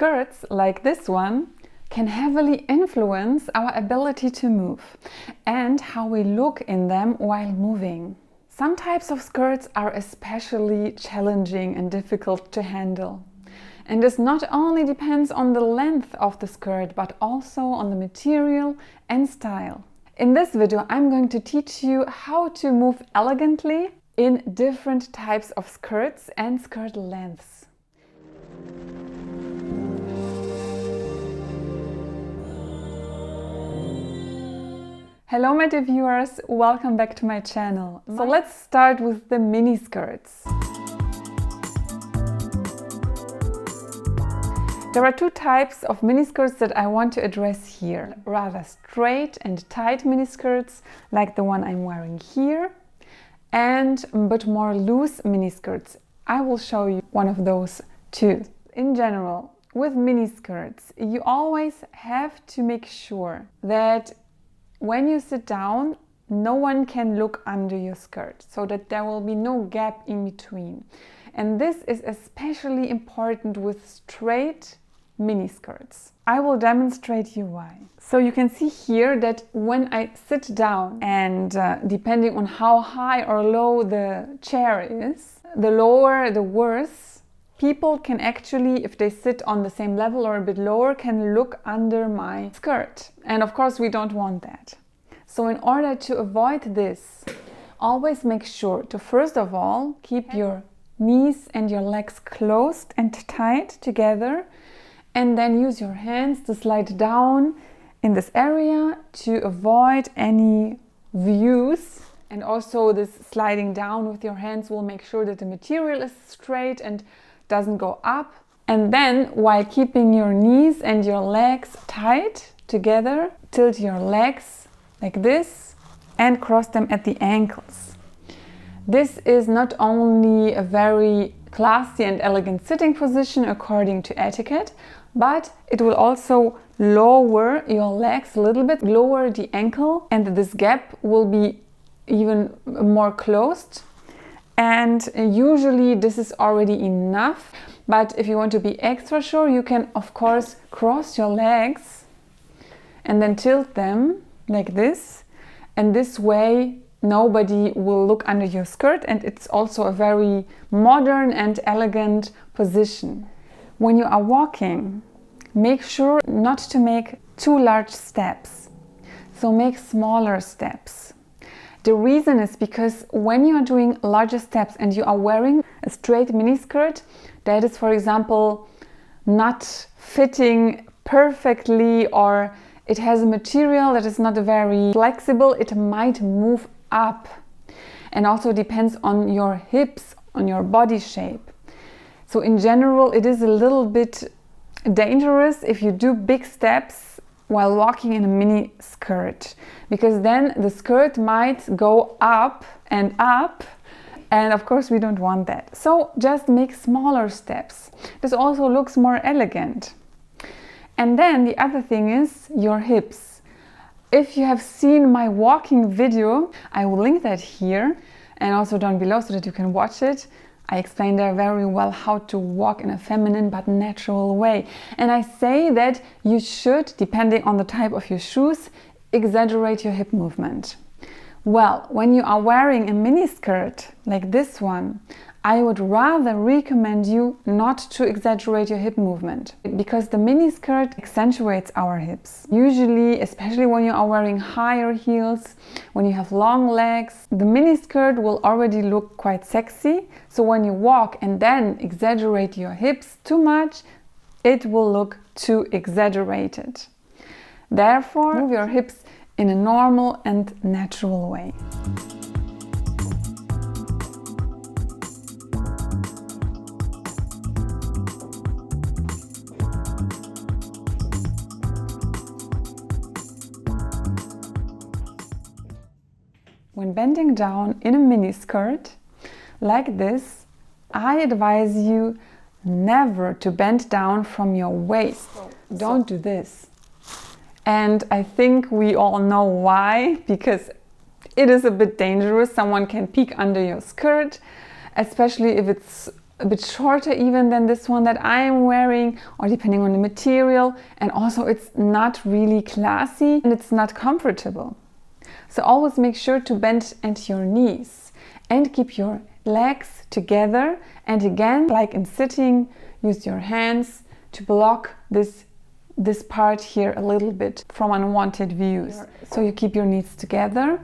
Skirts, like this one, can heavily influence our ability to move and how we look in them while moving. Some types of skirts are especially challenging and difficult to handle. And this not only depends on the length of the skirt, but also on the material and style. In this video, I'm going to teach you how to move elegantly in different types of skirts and skirt lengths. Hello my dear viewers, welcome back to my channel. So let's start with the mini skirts. There are two types of mini skirts that I want to address here. Rather straight and tight mini skirts, like the one I'm wearing here, and but more loose mini skirts. I will show you one of those too. In general, with mini skirts, you always have to make sure that when you sit down, no one can look under your skirt, so that there will be no gap in between. And this is especially important with straight mini skirts. I will demonstrate you why. So you can see here that when I sit down, and depending on how high or low the chair is, the lower the worse, people can actually, if they sit on the same level or a bit lower, can look under my skirt. And of course we don't want that. So in order to avoid this, always make sure to first of all keep your knees and your legs closed and tight together, and then use your hands to slide down in this area to avoid any views. And also this sliding down with your hands will make sure that the material is straight and doesn't go up. And then, while keeping your knees and your legs tight together, tilt your legs like this and cross them at the ankles. This is not only a very classy and elegant sitting position according to etiquette, but it will also lower your legs a little bit, lower the ankle, and this gap will be even more closed. And usually this is already enough, but if you want to be extra sure, you can of course cross your legs and then tilt them like this, and this way nobody will look under your skirt, and it's also a very modern and elegant position. When you are walking, make sure not to make too large steps, so make smaller steps. The reason is because when you are doing larger steps and you are wearing a straight mini skirt that is, for example, not fitting perfectly, or it has a material that is not very flexible, it might move up. And also depends on your hips, on your body shape. So in general, it is a little bit dangerous if you do big steps while walking in a mini skirt, because then the skirt might go up, and of course we don't want that. So just make smaller steps. This also looks more elegant. And then the other thing is your hips. If you have seen my walking video, I will link that here and also down below so that you can watch it. I explain there very well how to walk in a feminine but natural way. And I say that you should, depending on the type of your shoes, exaggerate your hip movement. Well, when you are wearing a mini skirt like this one, I would rather recommend you not to exaggerate your hip movement, because the mini skirt accentuates our hips. Usually, especially when you are wearing higher heels, when you have long legs, the mini skirt will already look quite sexy. So when you walk and then exaggerate your hips too much, it will look too exaggerated. Therefore, move your hips in a normal and natural way. When bending down in a mini skirt like this, I advise you never to bend down from your waist. Don't do this. And I think we all know why, because it is a bit dangerous. Someone can peek under your skirt, especially if it's a bit shorter even than this one that I am wearing, or depending on the material, and also it's not really classy and it's not comfortable. So always make sure to bend at your knees and keep your legs together, and again, like in sitting, use your hands to block this part here a little bit from unwanted views. So you keep your knees together,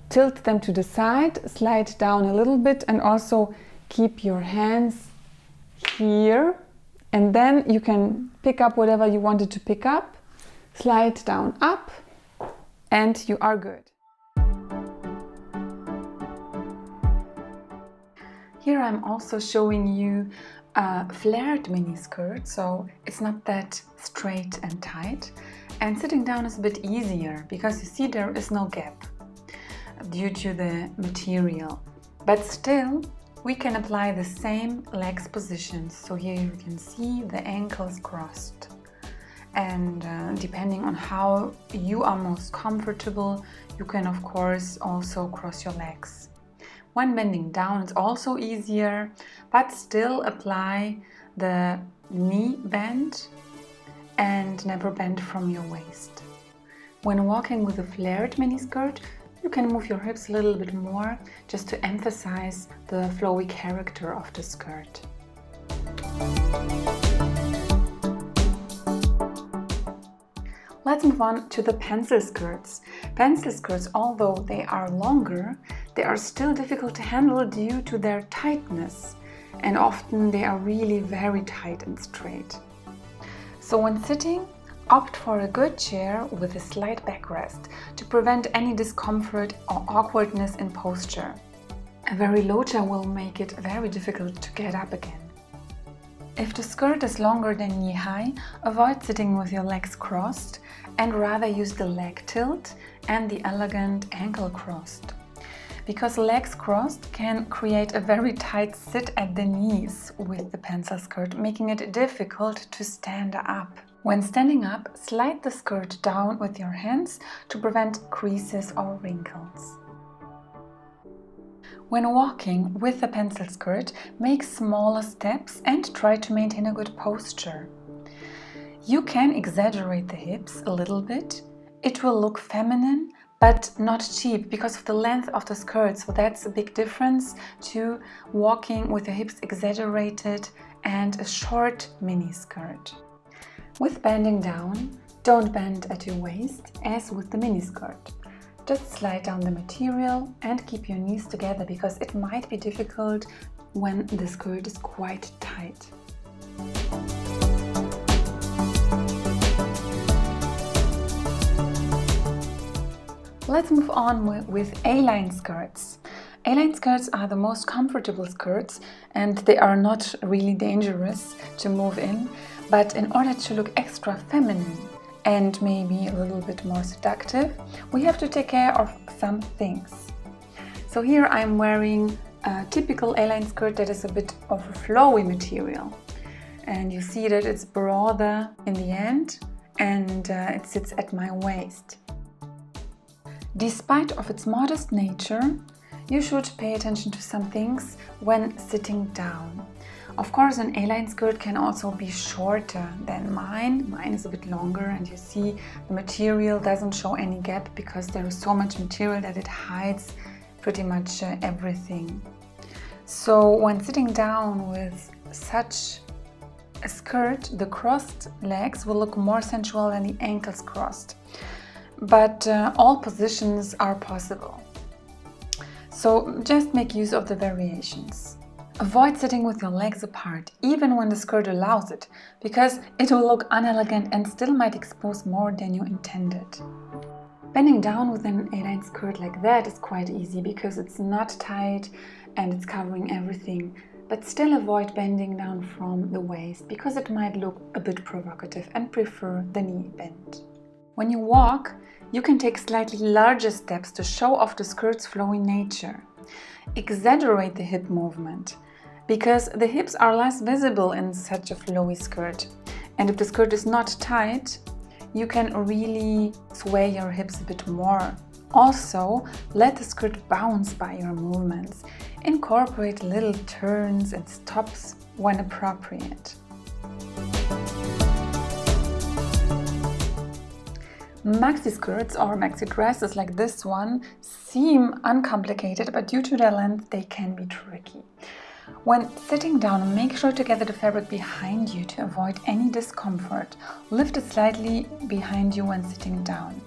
tilt them to the side, slide down a little bit, and also keep your hands here, and then you can pick up whatever you wanted to pick up, slide down up, and you are good. Here I'm also showing you a flared mini skirt, so it's not that straight and tight, and sitting down is a bit easier because you see there is no gap due to the material, but still we can apply the same legs positions. So here you can see the ankles crossed, and depending on how you are most comfortable, you can of course also cross your legs. When bending down, it's also easier, but still apply the knee bend and never bend from your waist. When walking with a flared mini skirt, you can move your hips a little bit more just to emphasize the flowy character of the skirt. Let's move on to the pencil skirts. Pencil skirts, although they are longer, they are still difficult to handle due to their tightness, and often they are really very tight and straight. So when sitting, opt for a good chair with a slight backrest to prevent any discomfort or awkwardness in posture. A very low chair will make it very difficult to get up again. If the skirt is longer than knee-high, avoid sitting with your legs crossed and rather use the leg tilt and the elegant ankle crossed. Because legs crossed can create a very tight sit at the knees with the pencil skirt, making it difficult to stand up. When standing up, slide the skirt down with your hands to prevent creases or wrinkles. When walking with a pencil skirt, make smaller steps and try to maintain a good posture. You can exaggerate the hips a little bit. It will look feminine, but not cheap because of the length of the skirt. So that's a big difference to walking with the hips exaggerated and a short mini skirt. With bending down, don't bend at your waist as with the mini skirt. Just slide down the material and keep your knees together because it might be difficult when the skirt is quite tight. Let's move on with A-line skirts. A-line skirts are the most comfortable skirts and they are not really dangerous to move in, but in order to look extra feminine and maybe a little bit more seductive, we have to take care of some things. So here I'm wearing a typical A-line skirt that is a bit of a flowy material. And you see that it's broader in the end and it sits at my waist. Despite of its modest nature, you should pay attention to some things when sitting down. Of course, an A-line skirt can also be shorter than mine. Mine is a bit longer and you see the material doesn't show any gap because there is so much material that it hides pretty much everything. So when sitting down with such a skirt, the crossed legs will look more sensual than the ankles crossed. But all positions are possible. So just make use of the variations. Avoid sitting with your legs apart, even when the skirt allows it, because it will look unelegant and still might expose more than you intended. Bending down with an A-line skirt like that is quite easy because it's not tight and it's covering everything, but still avoid bending down from the waist because it might look a bit provocative and prefer the knee bend. When you walk, you can take slightly larger steps to show off the skirt's flowy nature. Exaggerate the hip movement, because the hips are less visible in such a flowy skirt. And if the skirt is not tight, you can really sway your hips a bit more. Also, let the skirt bounce by your movements. Incorporate little turns and stops when appropriate. Maxi skirts or maxi dresses like this one seem uncomplicated, but due to their length they can be tricky. When sitting down, make sure to gather the fabric behind you to avoid any discomfort. Lift it slightly behind you when sitting down.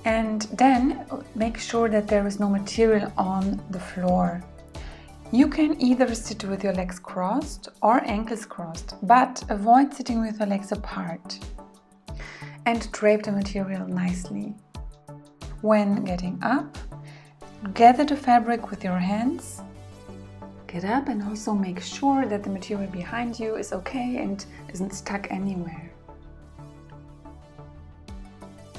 And then make sure that there is no material on the floor. You can either sit with your legs crossed or ankles crossed, but avoid sitting with your legs apart. And drape the material nicely. When getting up, gather the fabric with your hands. Get up and also make sure that the material behind you is okay and isn't stuck anywhere.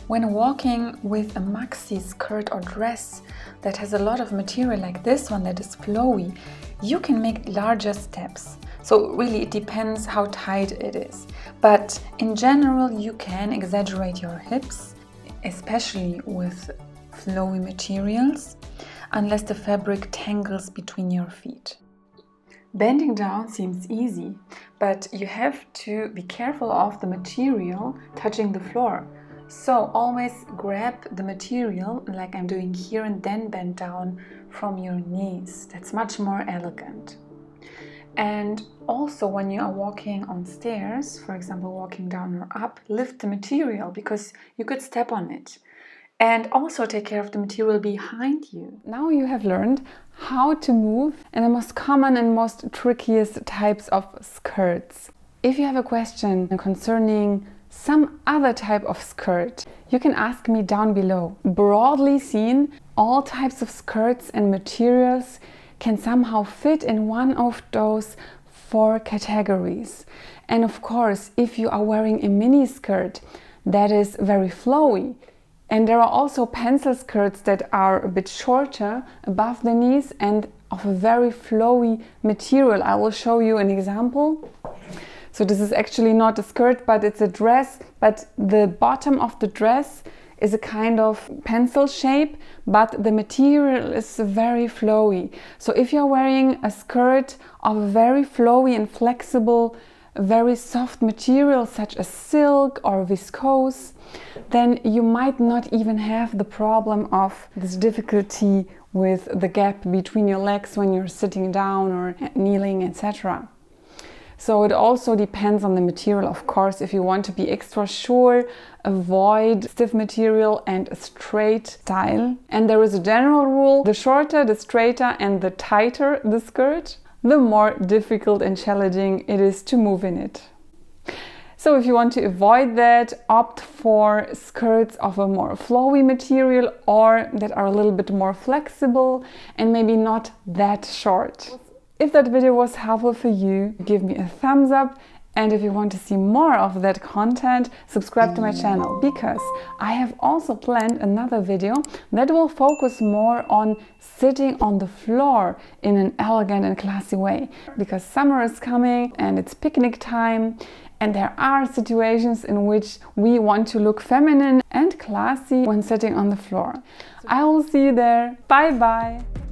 When walking with a maxi skirt or dress that has a lot of material like this one that is flowy, you can make larger steps. So really it depends how tight it is. But in general you can exaggerate your hips, especially with flowy materials, unless the fabric tangles between your feet. Bending down seems easy, but you have to be careful of the material touching the floor. So always grab the material like I'm doing here and then bend down from your knees. That's much more elegant. And also when you are walking on stairs, for example walking down or up, lift the material because you could step on it. And also take care of the material behind you. Now you have learned how to move in the most common and most trickiest types of skirts. If you have a question concerning some other type of skirt, you can ask me down below. Broadly seen, all types of skirts and materials can somehow fit in one of those 4 categories. And of course, if you are wearing a mini skirt that is very flowy, and there are also pencil skirts that are a bit shorter above the knees and of a very flowy material. I will show you an example. So this is actually not a skirt, but it's a dress, but the bottom of the dress is a kind of pencil shape, but the material is very flowy. So if you're wearing a skirt of a very flowy and flexible, very soft material such as silk or viscose, then you might not even have the problem of this difficulty with the gap between your legs when you're sitting down or kneeling, etc. So it also depends on the material, of course. If you want to be extra sure, avoid stiff material and a straight style. And there is a general rule: the shorter, the straighter and the tighter the skirt, the more difficult and challenging it is to move in it. So if you want to avoid that, opt for skirts of a more flowy material or that are a little bit more flexible and maybe not that short. If that video was helpful for you, give me a thumbs up, and if you want to see more of that content, subscribe to my channel, because I have also planned another video that will focus more on sitting on the floor in an elegant and classy way, because summer is coming and it's picnic time, and there are situations in which we want to look feminine and classy when sitting on the floor. I will see you there. Bye bye!